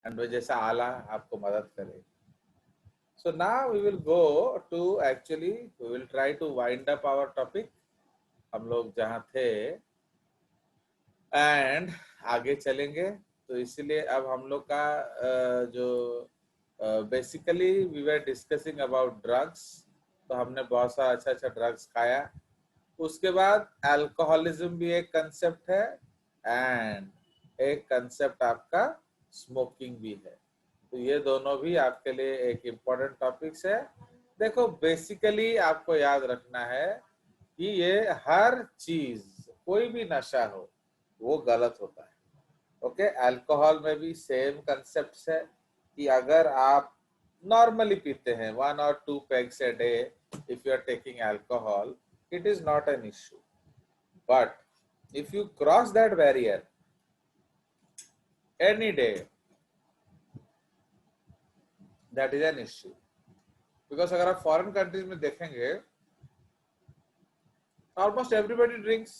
And जैसा आला आपको मदद करे. So now we will go to actually we will try to wind up our topic. हम लोग जहाँ थे एंड आगे चलेंगे. तो इसलिए अब हम लोग का जो basically we were discussing about drugs. तो हमने बहुत सारा अच्छा अच्छा ड्रग्स खाया. उसके बाद अल्कोहलिज्म भी एक कंसेप्ट है एंड एक कंसेप्ट आपका स्मोकिंग भी है. तो ये दोनों भी आपके लिए एक इम्पोर्टेंट टॉपिक्स है. देखो बेसिकली आपको याद रखना है कि ये हर चीज कोई भी नशा हो वो गलत होता है. ओके, अल्कोहल में भी सेम कंसेप्ट है कि अगर आप नॉर्मली पीते हैं 1 or 2 pegs a day, if you are taking alcohol, it is not an issue. But if you cross that barrier any day, that is an issue. Because अगर आप फॉरेन कंट्रीज में देखेंगे ऑलमोस्ट एवरीबडी ड्रिंक्स.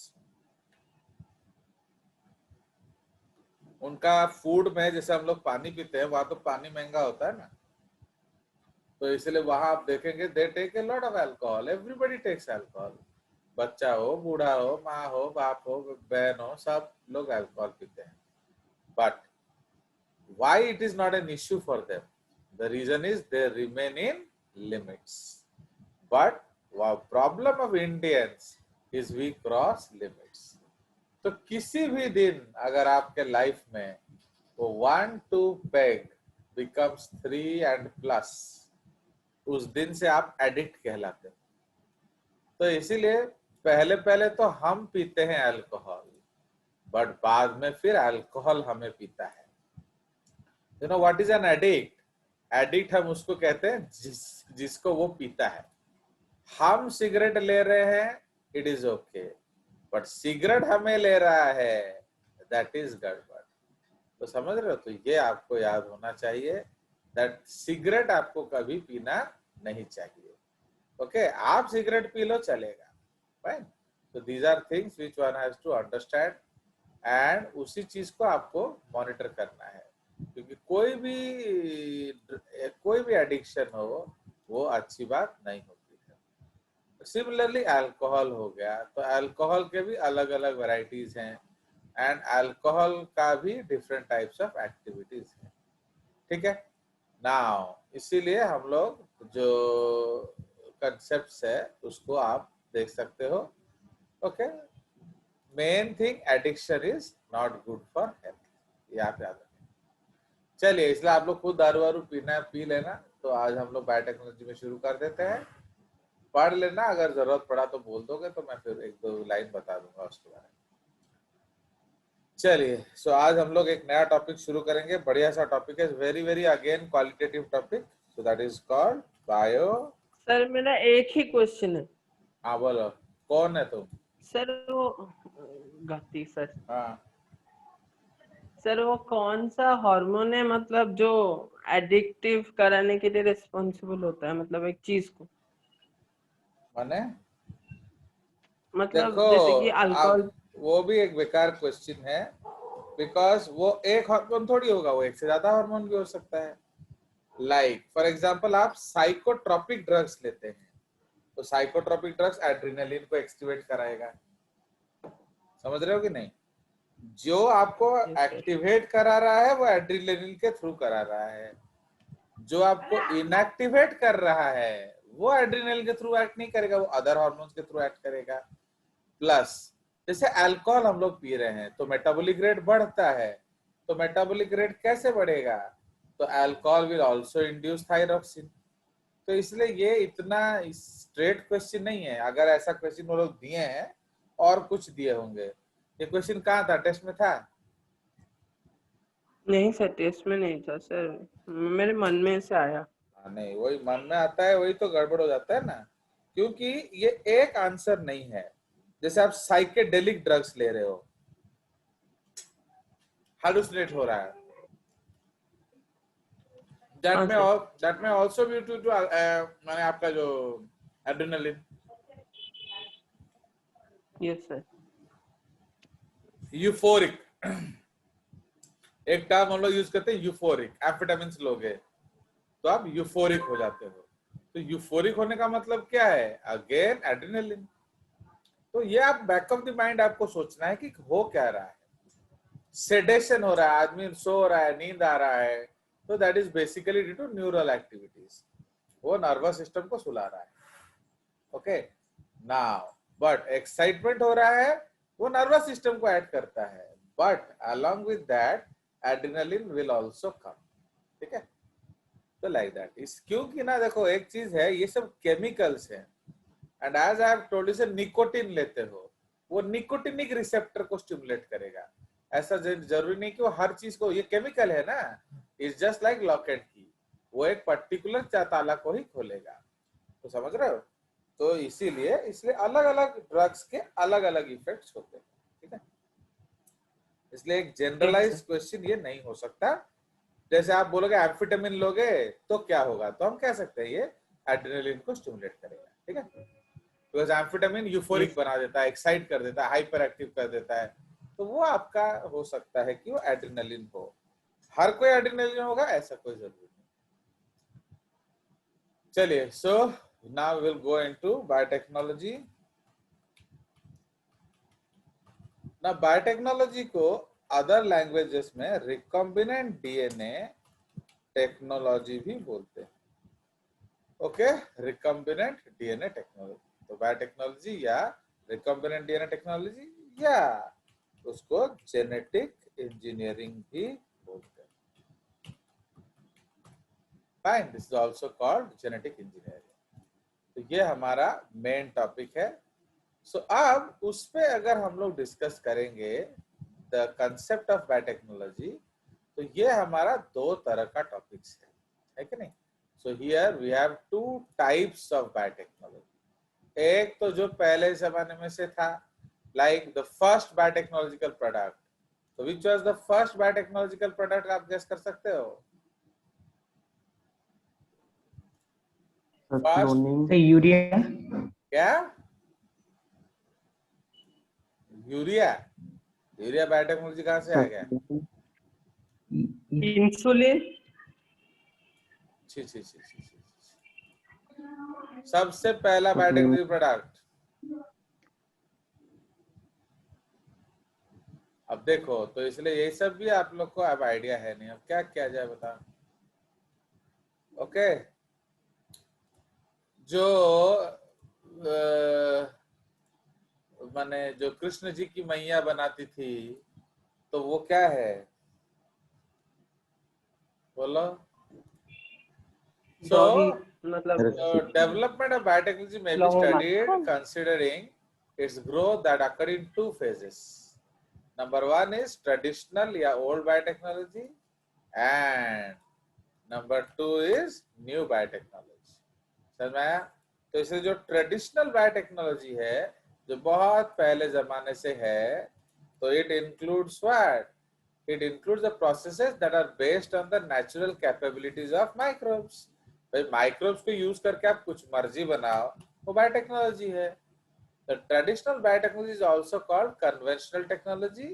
उनका food में जैसे हम लोग पानी पीते हैं वहां तो पानी महंगा होता है ना, तो इसलिए वहां आप देखेंगे they take a lot of alcohol. Everybody takes alcohol. बच्चा हो, बूढ़ा हो, माँ हो, बाप हो, बहन हो, सब लोग अल्कोहल पीते हैं. But why it is not an issue for them? The reason is they remain in limits. But the problem of Indians is we cross limits. तो किसी भी दिन अगर आपके लाइफ में वो 1-2 पेग becomes 3 and plus, उस दिन से आप एडिक्ट कहलाते हैं. तो इसीलिए पहले पहले तो हम पीते हैं अल्कोहल, बट बाद में फिर अल्कोहल हमें पीता है. You know what is an addict? Addict हम उसको कहते हैं जिसको वो पीता है. हम सिगरेट ले रहे हैं, it is okay, but cigarette हमें ले रहा है, दैट इज गड़बड़. तो समझ रहे हो? तो ये आपको याद होना चाहिए दैट सिगरेट आपको कभी पीना नहीं चाहिए. ओके, आप सिगरेट पी लो चलेगा, फाइन. तो these are things which one has to understand and उसी चीज को आपको मॉनिटर करना है. क्योंकि कोई भी एडिक्शन हो वो अच्छी बात नहीं होती है. सिमिलरली अल्कोहल हो गया, तो अल्कोहल के भी अलग अलग वैरायटीज हैं एंड अल्कोहल का भी डिफरेंट टाइप्स ऑफ एक्टिविटीज हैं. ठीक है. नाउ इसीलिए हम लोग जो कंसेप्ट्स है उसको आप देख सकते हो. Okay, main thing addiction is not good for health, ये आप याद रखें. चलिए, इसलिए आप लोग खुद दारू वारू पीना है पी लेना. तो आज हम लोग बायोटेक्नोलॉजी में शुरू कर देते हैं. पढ़ लेना, अगर जरूरत पड़ा तो बोल दोगे तो मैं फिर 1-2 लाइन बता दूंगा उसके बारे में. चलिए, सो आज हम लोग एक नया टॉपिक शुरू करेंगे. बढ़िया सा टॉपिक है, very very again qualitative topic. So that is called bio. Sir मेरा एक ही क्वेश्चन है. हाँ बोलो, कौन है तुम? सर वो गाती सर. हाँ, सर वो कौन सा हार्मोन है मतलब जो एडिक्टिव कराने के लिए रिस्पॉन्सिबल होता है, मतलब एक चीज को, माने मतलब देखो जैसे कि आप, अल्कोहल. वो भी एक बेकार क्वेश्चन है. बिकॉज वो एक हार्मोन थोड़ी होगा, वो एक से ज्यादा हार्मोन भी हो सकता है. लाइक फॉर एग्जांपल आप साइकोट्रोपिक ड्रग्स लेते हैं, तो साइकोट्रोपिक ड्रग्स एड्रेनलिन को एक्टिवेट कराएगा. समझ रहे हो कि नहीं? जो आपको एक्टिवेट करा रहा है वो एड्रेनलिन के थ्रू करा रहा है. जो आपको इनएक्टिवेट कर रहा है वो एड्रेनलिन के थ्रू एक्ट नहीं करेगा, वो अदर हार्मोन्स के थ्रू एक्ट करेगा. प्लस जैसे अल्कोहल हम लोग पी रहे हैं तो मेटाबॉलिक रेट बढ़ता है. तो मेटाबॉलिक रेट कैसे बढ़ेगा? तो alcohol will also induce thyroxine. तो इसलिए ये इतना स्ट्रेट क्वेश्चन नहीं है. अगर ऐसा क्वेश्चन वो लोग दिए हैं और कुछ दिए होंगे. ये क्वेश्चन कहाँ था? टेस्ट में था? नहीं सर, टेस्ट में नहीं था सर, मेरे मन में से आया. नहीं, वही मन में आता है वही तो गड़बड़ हो जाता है ना. क्योंकि ये एक आंसर नहीं है. जैसे आप साइकेडेलिक ड्रग्स ले रहे हो, हालुसिनेट हो रहा है, हाँ सर. दैट में आल्सो बी टू माने आपका जो एड्रेनलिन. Yes sir. यूफोरिक एक टर्म हम लोग यूज करते हैं यूफोरिक, एम्फेटामिन लोगे तो आप यूफोरिक हो जाते हो। तो यूफोरिक होने का मतलब क्या है? Again adrenaline. तो ये आप बैक ऑफ द माइंड आपको सोचना है कि हो क्या रहा है। सेडेशन हो रहा है, आदमी सो रहा है, नींद आ रहा है, तो that is basically due to neural activities, वो नर्वस सिस्टम को सुला रहा है। ओके नाउ बट एक्साइटमेंट हो रहा है, वो नर्वस सिस्टम को ऐड करता है, but along with that adrenaline will also come. ठीक है, तो लाइक दैट इस, क्योंकि ना देखो एक चीज है, ये सब केमिकल्स हैं, and as I have told you, say nicotine लेते हो, वो निकोटिनिक रिसेप्टर को स्टिमुलेट करेगा। ऐसा जरूरी नहीं कि वो हर चीज को, ये केमिकल है ना, it's just like lock and की, वो एक पर्टिकुलर ताला को ही खोलेगा। तो समझ रहे हो? तो इसीलिए इसलिए अलग अलग ड्रग्स के अलग अलग इफेक्ट्स होते हैं। ठीक है, इसलिए एक ठीक जनरलाइज सर। क्वेश्चन ये नहीं हो सकता। जैसे आप बोलोगे एम्फेटामिन लोगे तो क्या होगा, तो हम कह सकते हैं ये एड्रेनलिन को स्टिमुलेट करेगा। ठीक है, बिकॉज एम्फेटामिन यूफोरिक यस बना देता है, एक्साइट कर देता है, हाइपर एक्टिव कर देता है, तो वो आपका हो सकता है कि वो एड्रेनलिन हो। हर कोई एड्रेनलिन होगा ऐसा कोई जरूरी नहीं। चलिए, so now will go into biotechnology. ना बायोटेक्नोलॉजी को अदर लैंग्वेजेस में रिकॉम्बिनेंट डीएनए टेक्नोलॉजी भी बोलते हैं। ओके, रिकॉम्बिनेंट डीएनए टेक्नोलॉजी, तो बायोटेक्नोलॉजी या रिकॉम्बिनेंट डीएनए टेक्नोलॉजी या उसको जेनेटिक इंजीनियरिंग भी बोलते हैं। Fine, this is also called genetic engineering. तो ये हमारा मेन टॉपिक है। सो अब उस पे अगर हम लोग डिस्कस करेंगे द कंसेप्ट ऑफ बायोटेक्नोलॉजी, तो ये हमारा दो तरह का टॉपिक्स है कि नहीं? So here we have two types of biotechnology. एक तो जो पहले जमाने में से था, like the first biotechnological product, तो which was the first biotechnological product, आप गेस कर सकते हो? First cloning urea. क्या? यूरिया? यूरिया बायोटेक्नोलॉजी कहाँ से आ गया? इंसुलिन। छी छी छी छी छी। सबसे पहला बायोटेक्नोलॉजी प्रोडक्ट, अब देखो, तो इसलिए ये सब भी आप लोग को अब आइडिया है नहीं, अब क्या किया जाए बताओ। ओके, जो माने जो कृष्ण जी की मैया बनाती थी, तो वो क्या है, बोलो? सो दही मतलब development of biotechnology may be studied considering its growth that occur in two phases. Number one is traditional या old biotechnology, and number two is new biotechnology. समझ में आया? तो इसे जो ट्रेडिशनल बायोटेक्नोलॉजी है, जो बहुत पहले जमाने से है, तो it includes what? It includes the processes that are based on the natural capabilities of microbes. भाई माइक्रोब्स को यूज करके आप कुछ मर्जी बनाओ, वो बायोटेक्नोलॉजी है। The traditional biotechnology is also called conventional technology,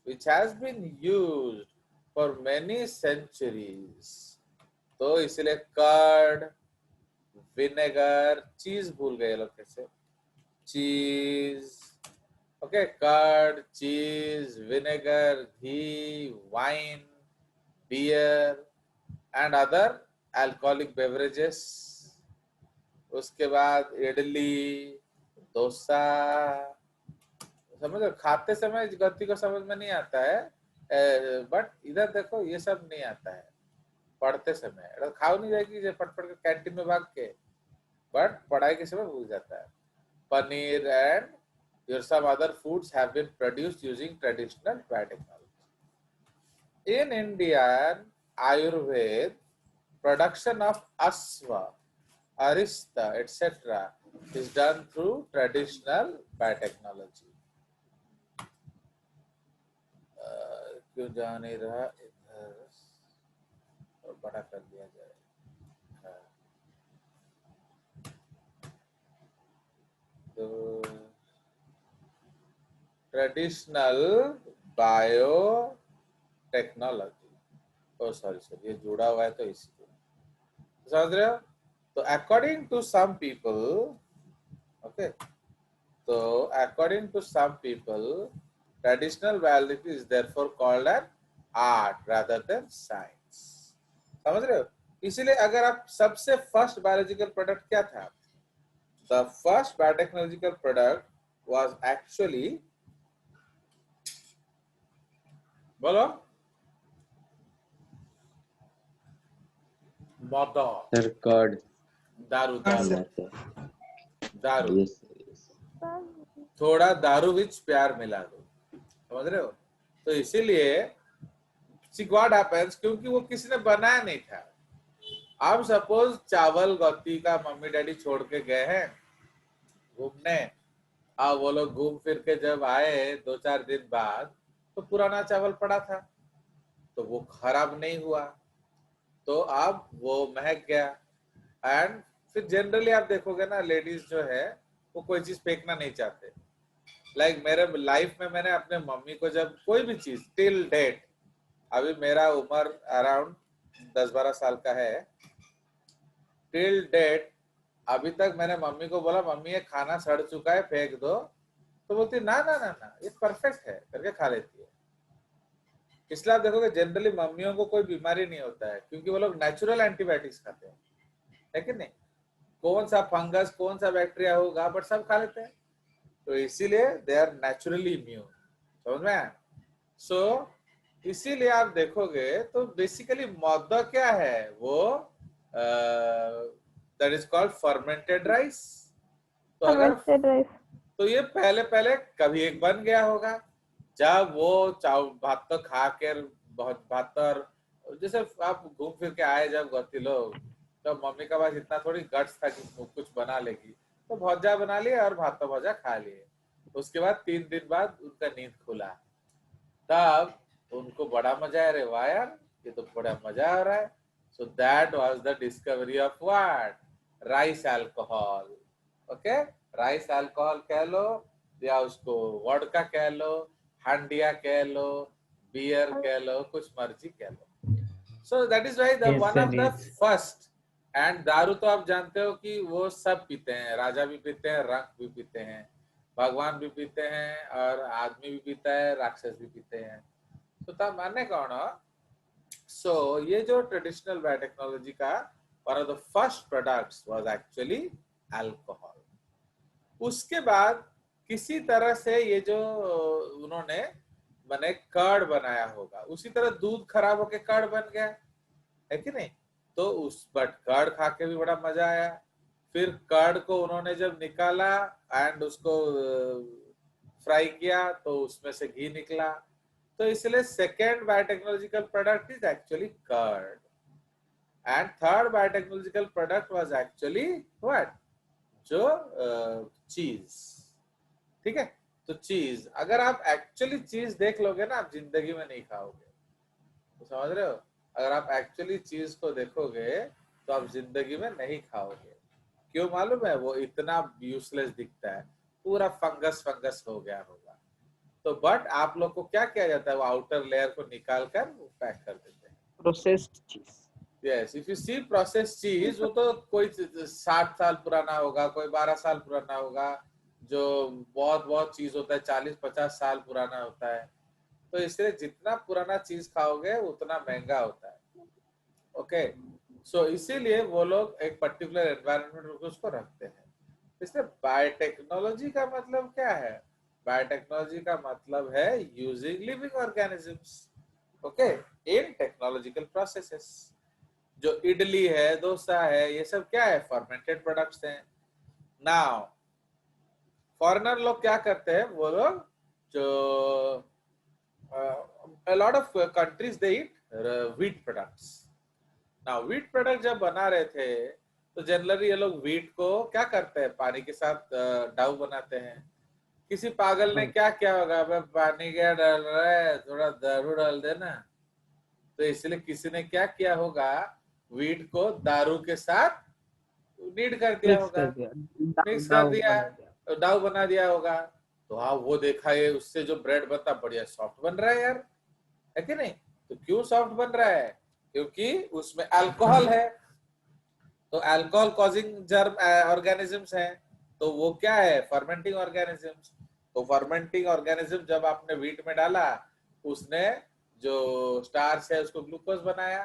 which has been used for many centuries. तो इसलिए कर्ड, विनेगर, चीज भूल गए लोग कैसे, चीज, okay, curd, cheese, vinegar, ghee, wine, beer and other alcoholic beverages. उसके बाद इडली, डोसा, समझो खाते समय गति को समझ में नहीं आता है, बट इधर देखो ये सब नहीं आता है पढ़ते समय, खाओ नहीं जाएगी पट पट के कैंटीन में भाग के, बट पढ़ाई के समय भूल जाता है। Paneer and your some other foods have been produced using traditional biotechnology. In Indian Ayurveda, production of asva, arista, etc. is done through traditional biotechnology. क्यों जा नहीं रहा इधर, तो बड़ा कर दिया जाए। तो traditional bio टेक्नोलॉजी। ओ सॉरी ये जुड़ा हुआ है तो इसलिए, समझ रहे हो? तो according to some people, okay, तो according to some people traditional biology is therefore called an art rather than science. समझ रहे हो? इसीलिए अगर आप सबसे फर्स्ट बायोलॉजिकल प्रोडक्ट क्या था, the first biotechnological product was actually, बोलो, मदर, Sir, curd. दारू दारू Mother. दारू, Yes, sir, yes. थोड़ा दारू विच प्यार मिला दो, समझ रहे हो? तो इसीलिए see what happens, क्योंकि वो किसी ने बनाया नहीं था। अब सपोज चावल गौती का मम्मी डैडी छोड़ के गए हैं घूमने, अब वो लोग घूम फिर के जब आए 2-4 दिन बाद, तो पुराना चावल पड़ा था, तो वो खराब नहीं हुआ, तो अब वो महक गया। एंड फिर जनरली आप देखोगे ना, लेडीज जो है वो कोई चीज फेंकना नहीं चाहते। लाइक मेरे लाइफ में मैंने अपने मम्मी को जब कोई भी चीज टिल डेट, अभी मेरा उम्र अराउंड 10-12 साल का है, टिल डेट अभी तक मैंने मम्मी को बोला मम्मी ये खाना सड़ चुका है फेंक दो, तो बोलती ना ना ना ना ये परफेक्ट है करके खा लेती है। इसलिए आप देखोगे जनरली मम्मियों को कोई बीमारी नहीं होता है, क्योंकि वो लोग नेचुरल एंटीबायोटिक्स खाते हैं, है कि नहीं? कौन सा फंगस कौन सा बैक्टीरिया होगा बट सब खा लेते हैं, तो इसीलिए दे आर नेचुरली इम्यून। समझ में आया? सो इसीलिए आप देखोगे तो बेसिकली मद्दा क्या है, वो that is called fermented rice. तो अगर तो ये पहले पहले कभी एक बन गया होगा, जब वो भात तो खा कर बहुत भात, और जैसे आप घूम फिर के आए जब गति लोग, तो मम्मी का पास इतना थोड़ी गट्स था कि कुछ बना लेगी, तो भौजा बना लिया और भात भौजा खा लिए। उसके बाद 3 दिन बाद उनका नींद खुला, तब उनको बड़ा मजा आया, रे वाह यार ये तो बड़ा मजा आ रहा है। So that was the discovery of what, rice alcohol. Okay, rice alcohol कह लो या उसको वोडका कह लो, हांडिया कह लो, बियर कह लो, कुछ मर्जी कह लो। So that is why the one of the first. And दारू तो आप जानते हो कि वो सब पीते हैं, राजा भी पीते हैं, रंक भी पीते हैं, भगवान भी पीते हैं, और आदमी भी पीता है, राक्षस भी पीते हैं। तो तब मानने कौन हो? सो ये जो ट्रेडिशनल बायोटेक्नोलॉजी का one of the first products was actually alcohol. उसके बाद किसी तरह से ये जो उन्होंने बने कर्ड बनाया होगा, उसी तरह दूध खराब होके कर्ड बन गया, है कि नहीं? तो उस बट कर्ड खा के भी बड़ा मजा आया। फिर कर्ड को उन्होंने जब निकाला एंड उसको फ्राई किया तो उसमें से घी निकला, तो इसलिए second biotechnological product is actually curd, and third biotechnological product was actually what, जो चीज। ठीक है, तो चीज अगर आप एक्चुअली चीज देख लोगे ना, आप जिंदगी में नहीं खाओगे। तो समझ रहे हो? अगर आप एक्चुअली चीज को देखोगे तो आप जिंदगी में नहीं खाओगे। क्यों मालूम है? वो इतना यूजलेस दिखता है, पूरा फंगस फंगस हो गया होगा। तो बट आप लोग को क्या किया जाता है, वो आउटर लेयर को निकाल कर वो पैक कर देते हैं, processed cheese. Yes, if you see process cheese, वो तो कोई 60 साल पुराना होगा, कोई 12 साल पुराना होगा, जो बहुत बहुत चीज होता है 40-50 साल पुराना होता है। तो इसलिए जितना पुराना चीज खाओगे उतना महंगा होता है। ओके, सो इसीलिए वो लोग एक पर्टिकुलर एनवायरनमेंट में उसको रखते हैं। इसलिए बायोटेक्नोलॉजी का मतलब क्या है? बायोटेक्नोलॉजी का मतलब है यूजिंग लिविंग ऑर्गेनिजम्स, ओके, इन टेक्नोलॉजिकल प्रोसेसेस। जो इडली है, डोसा है, ये सब क्या है? फर्मेंटेड प्रोडक्ट्स हैं। नाउ फॉरेनर लोग क्या करते हैं, वो लोग जो a lot of countries they eat wheat products. Now wheat product जब बना रहे थे तो जनरली ये लोग व्हीट को क्या करते हैं, पानी के साथ डाउ बनाते हैं। किसी पागल ने क्या किया होगा, अब पानी क्या डाल रहा है, थोड़ा दारू डाल देना, तो इसलिए किसी ने क्या किया होगा, व्हीट को दारू के साथ नीड कर दिया होगा, मिक्स कर दिया, डाउ बना दिया होगा। तो हाँ, वो देखा है उससे जो ब्रेड बनता बढ़िया सॉफ्ट बन रहा है यार, है कि नहीं? तो क्यों सॉफ्ट बन रहा है? क्योंकि उसमें अल्कोहल है। तो अल्कोहल कॉजिंग जर्म ऑर्गेनिजम्स हैं, तो वो क्या है? Fermenting organisms. तो फर्मेंटिंग ऑर्गेनिज्म जब आपने व्हीट में डाला, उसने जो स्टार्च है उसको ग्लूकोज बनाया,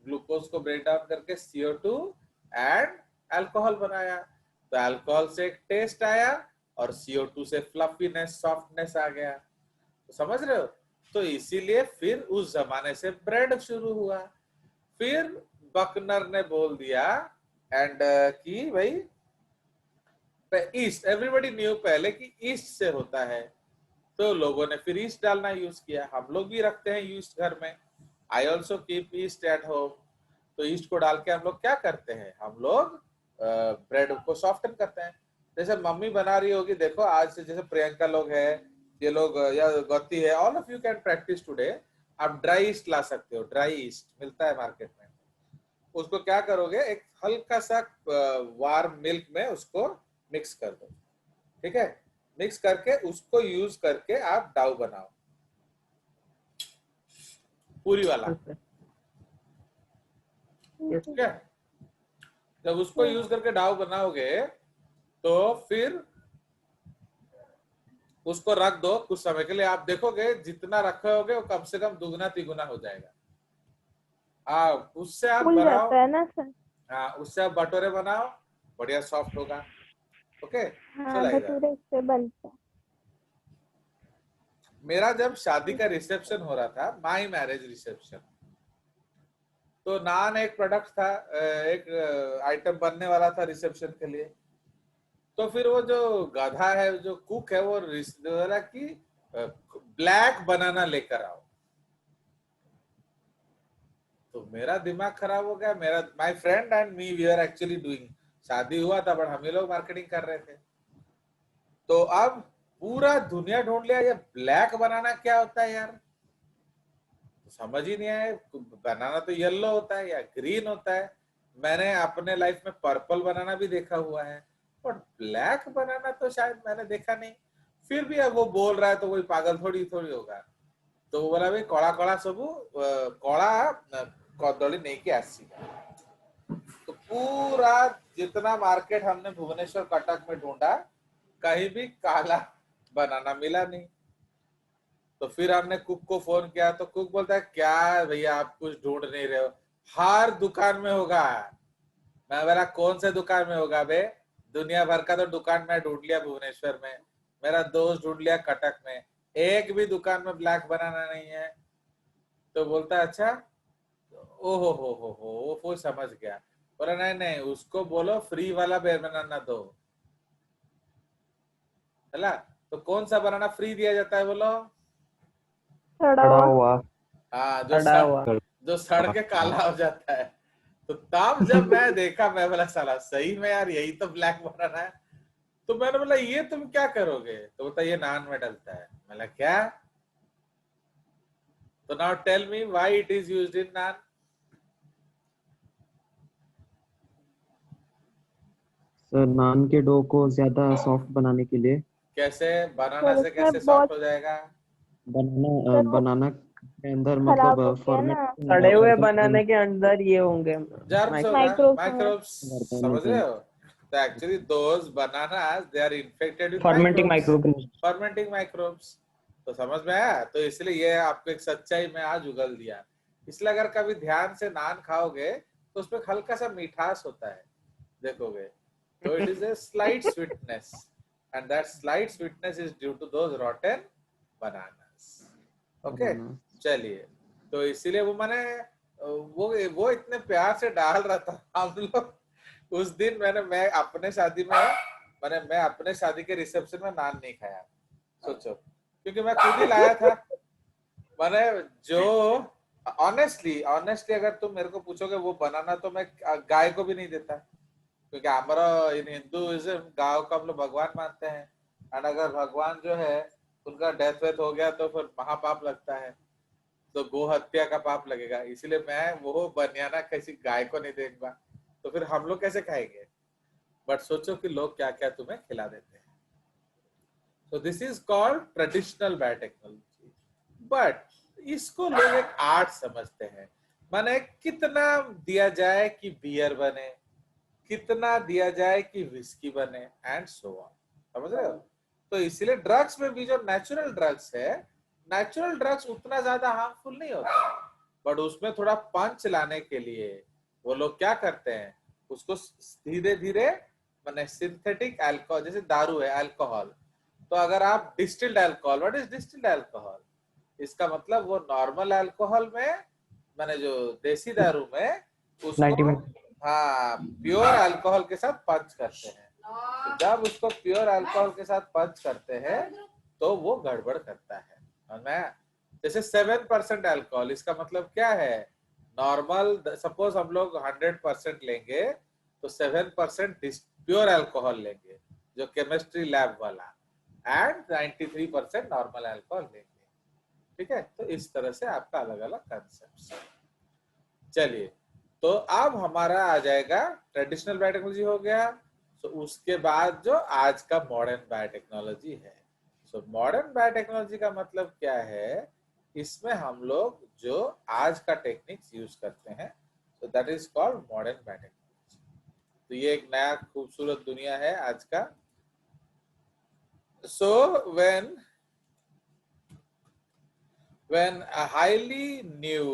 ग्लूकोज को ब्रेक डाउन करके CO2 एंड अल्कोहल बनाया। तो अल्कोहल से एक टेस्ट आया और CO2 से फ्लफीनेस, सॉफ्टनेस आ गया। तो समझ रहे हो? तो इसीलिए फिर उस जमाने से ब्रेड शुरू हुआ। फिर बकनर ने बोल दिया एंड कि भाई ईस्ट, एवरीबॉडी न्यू पहले कि ईस्ट से होता है, तो लोगों ने फिर ईस्ट डालना यूज किया। हम लोग भी रखते हैं ईस्ट घर में। I also keep east at home. तो ईस्ट को डाल के हम लोग क्या करते हैं? हम लोग ब्रेड को सॉफ्टन करते हैं। जैसे मम्मी बना रही होगी, देखो आज से, जैसे प्रियंका लोग है, ये लोग या गौती है, all of you can practice today. आप ड्राई ईस्ट ला सकते हो, ड्राई ईस्ट मिलता है मार्केट में। उसको क्या करोगे, एक हल्का सा वार्म मिल्क में उसको मिक्स कर दो, ठीक है? मिक्स करके उसको यूज करके आप डाउ बनाओ, पूरी वाला, ठीक है? जब उसको यूज करके डाउ बनाओगे तो फिर उसको रख दो कुछ समय के लिए। आप देखोगे जितना रखोगे वो कम से कम दुगना तिगुना हो जाएगा। उससे आप फूल बनाओ, जाता है ना सर। हाँ, उससे आप भटूरे बनाओ, बढ़िया सॉफ्ट होगा। ओके, हाँ, चला इधर। भटूरे से बनता है। मेरा जब शादी का रिसेप्शन हो रहा था, माई मैरिज रिसेप्शन, तो नान एक प्रोडक्ट था, एक आइटम बनने वाला था रिसेप्शन के लिए। तो फिर वो जो गधा है, जो कुक है, वो बोला कि ब्लैक बनाना लेकर आओ। तो मेरा दिमाग खराब हो गया। मेरा my friend and me we are actually doing, शादी हुआ था बट हम ही लोग मार्केटिंग कर रहे थे। तो अब पूरा दुनिया ढूंढ लिया, ये ब्लैक बनाना क्या होता है यार? तो समझ ही नहीं आया। बनाना तो येलो होता है या ग्रीन होता है। मैंने अपने लाइफ में पर्पल बनाना भी देखा हुआ है, बट ब्लैक बनाना तो शायद मैंने देखा नहीं। फिर भी अब वो बोल रहा है तो कोई पागल थोड़ी थोड़ी होगा। तो वो बोला भाई कड़ा कड़ा सबू कड़ा कदली नहीं के आसी। तो पूरा जितना मार्केट हमने भुवनेश्वर कटक में ढूंढा, कहीं भी काला बनाना मिला नहीं। तो फिर हमने कुक को फोन किया, तो कुक बोलता है क्या भैया आप कुछ ढूंढ नहीं रहे हो, हर दुकान में होगा। मैं बोला कौन से दुकान में होगा बे? दुनिया भर का तो दुकान में ढूंढ लिया भुवनेश्वर में, मेरा दोस्त ढूंढ लिया कटक में, एक भी दुकान में ब्लैक बनाना नहीं है। तो बोलता है अच्छा, ओहो हो वो समझ गया। बोला नहीं नहीं, उसको बोलो फ्री वाला बनाना दो। चला, तो कौन सा बनाना फ्री दिया जाता है बोलो? सड़ा खड़ा हुआ। हुआ। हाँ, सड़ा हुआ। जो सड़ के काला हो जाता है। तो तब जब मैं देखा, मैं बोला साला सही में यार यही तो ब्लैक बनाना है। तो मैंने बोला ये तुम क्या करोगे? तो बोलता ये नान में डलता है। मैंने क्या? तो now tell me why it is used in naan. Sir naan के डो को ज्यादा सॉफ्ट बनाने के लिए। कैसे बनाना सर से उसमें कैसे बहुत, सॉफ्ट हो जाएगा? बनाना सर वो बनाना के अंदर खराब हो मतलब गया ना, सड़े हुए फर्मेंट बनाने के अंदर ये होंगे जर्म्स होगा, माइक्रोब्स होंगे। माइक्रोब्स। समझ रहे हो? तो actually those bananas they are infected with fermenting microbes, microbe. Fermenting microbes. तो समझ में आया? तो इसलिए ये आपको एक सच्चाई में आज उगल दिया। इसलिए अगर कभी ध्यान से नान खाओगे तो उसमें हल्का सा मिठास होता है, देखोगे। तो it is a slight sweetness, and that slight sweetness is due to those rotten bananas. Okay, चलिए। तो इसीलिए वो मैंने वो इतने प्यार से डाल रहा था हम लोग उस दिन। मैं अपने शादी में, मैं अपने शादी के रिसेप्शन में नान नहीं खाया, सोचो, क्योंकि मैं खुद ही लाया था। मैंने जो ऑनेस्टली अगर तुम मेरे को पूछोगे वो बनाना, तो मैं गाय को भी नहीं देता, क्योंकि हमारा इन हिंदुइज्म गाय को हम लोग भगवान मानते हैं। और अगर भगवान जो है उनका डेथ वेथ हो गया तो फिर महापाप लगता है, तो गो हत्या का पाप लगेगा। इसलिए मैं वो बनियाना किसी गाय को नहीं दूंगा। तो फिर हम लोग कैसे खाएंगे? बट सोचो कि लोग क्या क्या तुम्हें खिला देते हैं। So this is called traditional biotechnology. But इसको लोग एक आर्ट समझते हैं। माने कितना दिया जाए कि बियर बने, कितना दिया जाए कि विस्की बने, एंड सो ऑन। समझ रहे हो? तो इसलिए ड्रग्स में भी जो नेचुरल ड्रग्स है, नेचुरल ड्रग्स उतना ज्यादा हार्मफुल नहीं होता है, बट उसमें थोड़ा पंच लाने के लिए वो लोग क्या करते हैं, उसको धीरे धीरे माने सिंथेटिक अल्कोहल, जैसे दारू है अल्कोहल, तो अगर आप distilled alcohol, what is distilled alcohol? इसका मतलब वो नॉर्मल अल्कोहल में, माने जो देसी दारू में उसको, हाँ, प्योर अल्कोहल के साथ पंच करते हैं। तो जब उसको प्योर अल्कोहल के साथ पंच करते हैं तो वो गड़बड़ करता है। और मैं जैसे 7% अल्कोहल, इसका मतलब क्या है, नॉर्मल सपोज हम लोग 100% लेंगे तो 7% प्योर अल्कोहल लेंगे जो केमिस्ट्री लैब वाला, एंड 93% नॉर्मल अल्कोहल लेंगे। ठीक है, तो इस तरह से आपका अलग अलग कंसेप्ट। चलिए, तो अब हमारा आ जाएगा ट्रेडिशनल बायोटेक्नोलॉजी हो गया। तो उसके बाद जो आज का मॉडर्न बायोटेक्नोलॉजी है। सो मॉडर्न बायोटेक्नोलॉजी का मतलब क्या है, इसमें हम लोग जो आज का टेक्निक्स यूज करते हैं, तो that is called modern biotechnology. तो ये एक नया खूबसूरत दुनिया है आज का। सो when a highly new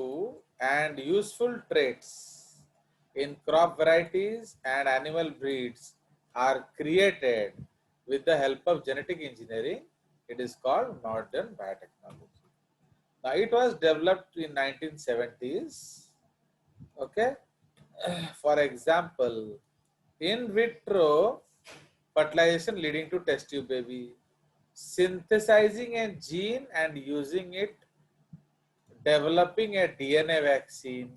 and useful traits in crop varieties and animal breeds are created with the help of genetic engineering, it is called modern biotechnology. Now it was developed in 1970s. Okay, for example, in vitro fertilization leading to test tube baby, synthesizing a gene and using it, developing a DNA vaccine,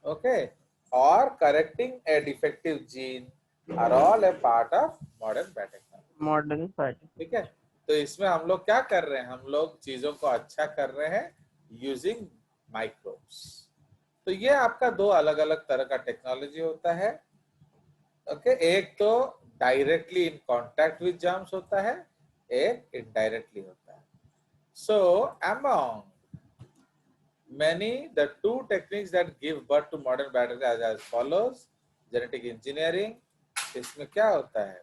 okay, or correcting a defective gene are all a part of modern biotechnology. Modern party. ठीक है, तो इसमें हम लोग क्या कर रहे हैं, हम लोग चीजों को अच्छा कर रहे हैं यूजिंग माइक्रोब्स। तो ये आपका दो अलग अलग तरह का टेक्नोलॉजी होता है। ओके, एक तो directly in contact with germs होता है, एक इनडायरेक्टली होता है। सो among many, the two techniques that give birth to modern biotechnology are as follows. Genetic engineering, इसमें क्या होता है,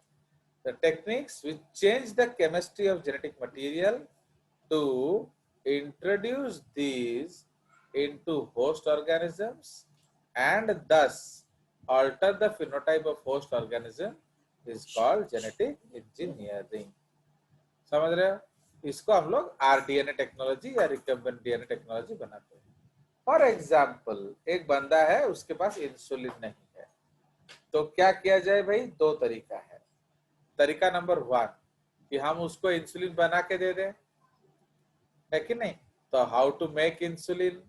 the techniques which change the chemistry of genetic material to introduce these into host organisms and thus alter the phenotype of host organism is called genetic engineering. समझ रहे हो? इसको हम लोग आरडीएनए टेक्नोलॉजी या रिकम्बेंट डीएनए टेक्नोलॉजी बनाते हैं। For example, एक बंदा है, उसके पास इंसुलिन नहीं है, तो क्या किया जाए भाई, दो तरीका है। तरीका नंबर 1 कि हम उसको इंसुलिन बना के दे दें, है कि नहीं? तो हाउ टू मेक इंसुलिन,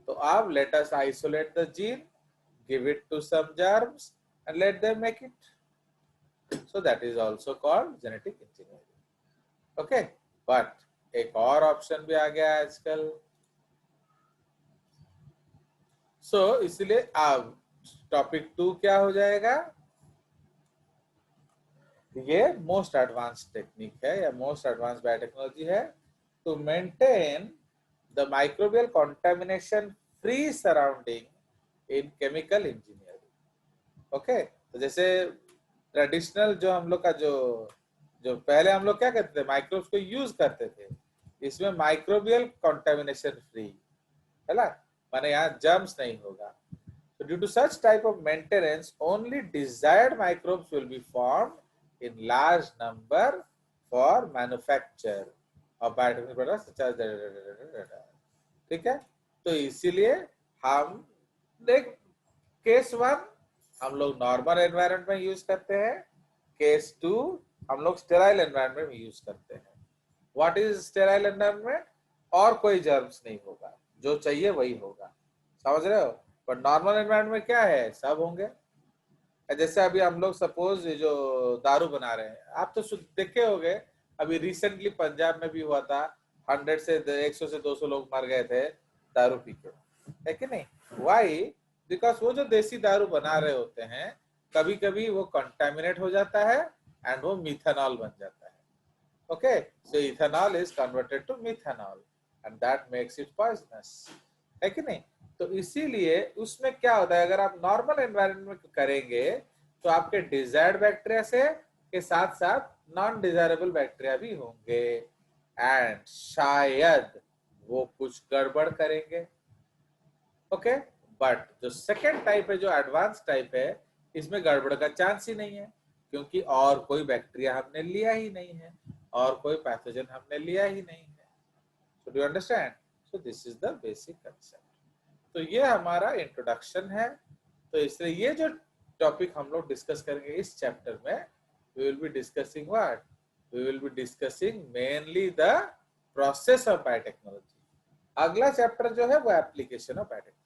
तो आप let us isolate the gene, give it to some germs and let them make it. So that is also called genetic engineering. Okay, but एक और ऑप्शन भी आ गया आजकल। सो इसलिए अब टॉपिक 2 क्या हो जाएगा, ये मोस्ट एडवांस टेक्निक है या मोस्ट एडवांस बायोटेक्नोलॉजी है, to maintain the microbial contamination free surrounding in chemical engineering. Okay, तो जैसे ट्रेडिशनल जो हम लोग का जो पहले हम लोग क्या करते थे, माइक्रोब्स को यूज करते थे, इसमें माइक्रोबियल कंटामिनेशन फ्री है ना, माने यहाँ जर्म्स नहीं होगा। So due to such type of maintenance, only desired microbes will be formed in large number for manufacture of biotechnical products such as ठीक है, तो इसीलिए हम देख केस 1 हम लोग नॉर्मल एनवायरनमेंट में यूज करते हैं, केस 2 हम लोग स्टेराइल एनवायरनमेंट में यूज करते हैं। What is sterile environment? और कोई जर्म्स नहीं होगा, जो चाहिए वही होगा। समझ रहे हो? पर नॉर्मल एनवायरनमेंट में क्या है, सब होंगे। जैसे अभी हम लोग सपोज ये जो दारू बना रहे हैं, आप तो देखे होंगे, अभी रिसेंटली पंजाब में भी हुआ था, 100 से 100 से 200 लोग मर गए थे दारू पी के, है कि नहीं? व्हाई? बिकॉज वो जो देसी दारू बना रहे होते हैं, कभी कभी वो कंटामिनेट हो जाता है एंड वो मिथेनॉल बन जाता है। Okay, so ethanol is converted to methanol and that makes it poisonous, है कि नहीं? तो इसीलिए उसमें क्या होता है, अगर आप नॉर्मल एनवायरनमेंट में करेंगे तो आपके डिजायर्ड बैक्टीरिया से के साथ साथ नॉन डिजायरेबल बैक्टीरिया भी होंगे एंड शायद वो कुछ गड़बड़ करेंगे। ओके, बट जो सेकेंड टाइप है, जो एडवांस टाइप है, इसमें गड़बड़ का चांस ही नहीं है, क्योंकि और कोई बैक्टीरिया हमने लिया ही नहीं है, और कोई पैथोजन हमने लिया ही नहीं है। So do you understand? So this is the basic concept. तो ये हमारा इंट्रोडक्शन है। तो इसलिए ये जो टॉपिक हम लोग डिस्कस करेंगे इस चैप्टर में, we will be discussing what? We will be discussing mainly the process of biotechnology. अगला चैप्टर जो है वो एप्लीकेशन ऑफ बायोटेक्नोलॉजी।